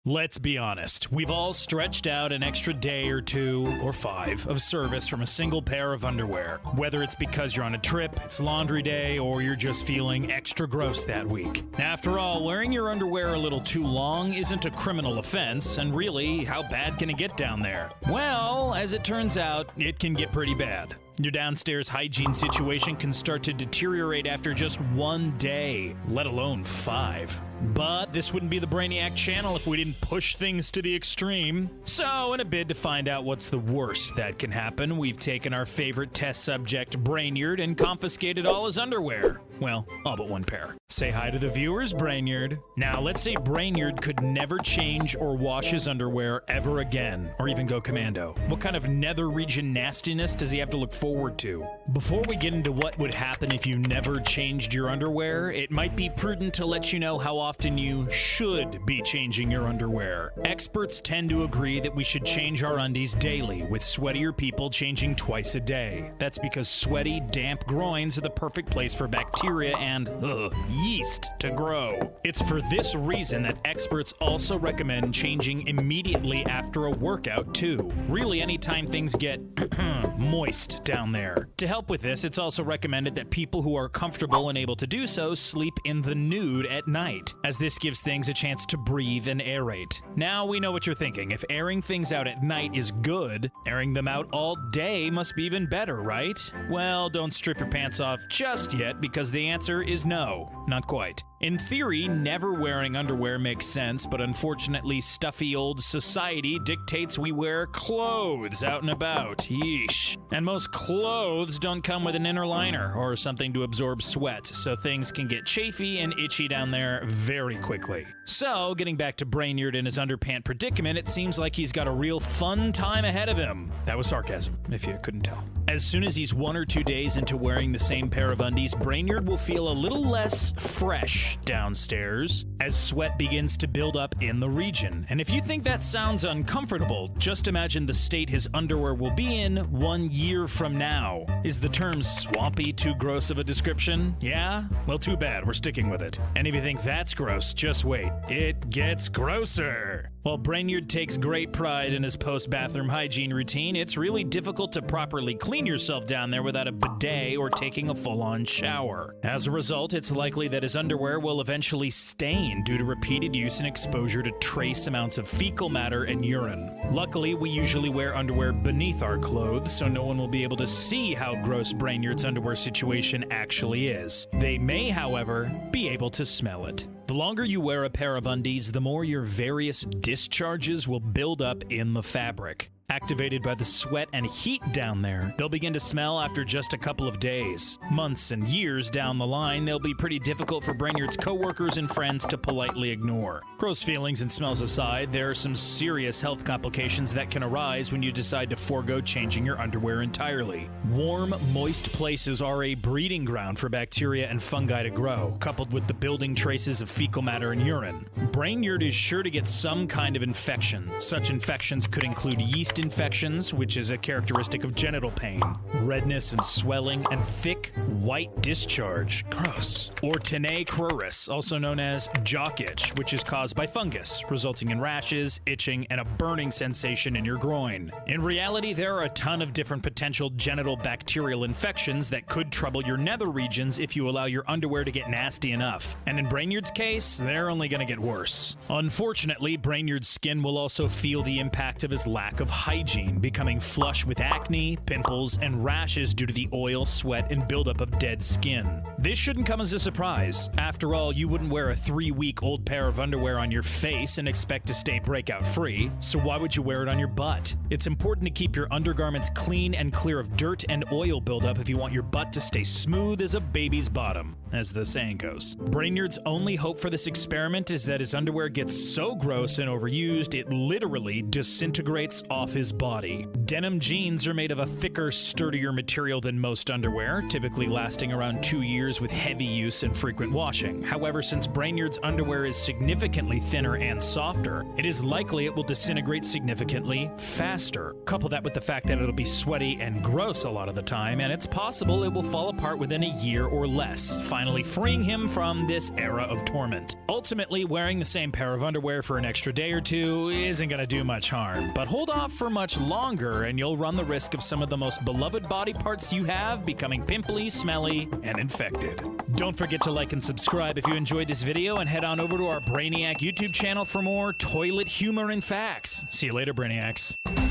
Let's be honest, we've all stretched out an extra day or 2 or 5 of service from a single pair of underwear. Whether it's because you're on a trip, it's laundry day, or you're just feeling extra gross that week. After all, wearing your underwear a little too long isn't a criminal offense, and really, how bad can it get down there? Well, as it turns out, it can get pretty bad. Your downstairs hygiene situation can start to deteriorate after just 1 day, let alone 5. But this wouldn't be the Brainiac channel if we didn't push things to the extreme. So, in a bid to find out what's the worst that can happen, we've taken our favorite test subject, Brainerd, and confiscated all his underwear. Well, all but 1 pair. Say hi to the viewers, Brainerd. Now, let's say Brainerd could never change or wash his underwear ever again, or even go commando. What kind of nether region nastiness does he have to look forward to? Before we get into what would happen if you never changed your underwear, it might be prudent to let you know how often you should be changing your underwear. Experts tend to agree that we should change our undies daily, with sweatier people changing twice a day. That's because sweaty, damp groins are the perfect place for bacteria and yeast to grow. It's for this reason that experts also recommend changing immediately after a workout too. Really, anytime things get moist down there. To help with this, it's also recommended that people who are comfortable and able to do so sleep in the nude at night, as this gives things a chance to breathe and aerate. Now we know what you're thinking. If airing things out at night is good, airing them out all day must be even better, right? Well, don't strip your pants off just yet, because the answer is no, not quite. In theory, never wearing underwear makes sense, but unfortunately, stuffy old society dictates we wear clothes out and about. Yeesh. And most clothes don't come with an inner liner or something to absorb sweat, so things can get chafy and itchy down there very quickly. So, getting back to Brainerd and his underpant predicament, it seems like he's got a real fun time ahead of him. That was sarcasm, if you couldn't tell. As soon as he's 1 or 2 days into wearing the same pair of undies, Brainerd will feel a little less fresh downstairs as sweat begins to build up in the region. And if you think that sounds uncomfortable, just imagine the state his underwear will be in 1 year from now. Is the term swampy too gross of a description? Yeah? Well, too bad, we're sticking with it. And if you think that's gross, just wait. It gets grosser. While Brainerd takes great pride in his post-bathroom hygiene routine, it's really difficult to properly clean yourself down there without a bidet or taking a full-on shower. As a result, it's likely that his underwear will eventually stain due to repeated use and exposure to trace amounts of fecal matter and urine. Luckily, we usually wear underwear beneath our clothes, so no one will be able to see how gross Brainerd's underwear situation actually is. They may, however, be able to smell it. The longer you wear a pair of undies, the more your various discharges will build up in the fabric. Activated by the sweat and heat down there, they'll begin to smell after just a couple of days. Months and years down the line, they'll be pretty difficult for Brainerd's coworkers and friends to politely ignore. Gross feelings and smells aside, there are some serious health complications that can arise when you decide to forego changing your underwear entirely. Warm, moist places are a breeding ground for bacteria and fungi to grow, coupled with the building traces of fecal matter and urine. Brainerd is sure to get some kind of infection. Such infections could include yeast infections, which is a characteristic of genital pain, redness and swelling, and thick, white discharge. Gross. Or tinea cruris, also known as jock itch, which is caused by fungus, resulting in rashes, itching, and a burning sensation in your groin. In reality, there are a ton of different potential genital bacterial infections that could trouble your nether regions if you allow your underwear to get nasty enough. And in Brainerd's case, they're only going to get worse. Unfortunately, Brainerd's skin will also feel the impact of his lack of hygiene, becoming flush with acne, pimples, and rashes due to the oil, sweat, and buildup of dead skin. This shouldn't come as a surprise. After all, you wouldn't wear a 3-week-old pair of underwear on your face and expect to stay breakout-free, so why would you wear it on your butt? It's important to keep your undergarments clean and clear of dirt and oil buildup if you want your butt to stay smooth as a baby's bottom, as the saying goes. Brainerd's only hope for this experiment is that his underwear gets so gross and overused, it literally disintegrates off his body. Denim jeans are made of a thicker, sturdier material than most underwear, typically lasting around 2 years years with heavy use and frequent washing. However, since Brainyard's underwear is significantly thinner and softer, it is likely it will disintegrate significantly faster. Couple that with the fact that it'll be sweaty and gross a lot of the time, and it's possible it will fall apart within a year or less, finally freeing him from this era of torment. Ultimately, wearing the same pair of underwear for an extra day or two isn't going to do much harm, but hold off for much longer and you'll run the risk of some of the most beloved body parts you have becoming pimply, smelly, and infected. Don't forget to like and subscribe if you enjoyed this video, and head on over to our Brainiac YouTube channel for more toilet humor and facts. See you later, Brainiacs.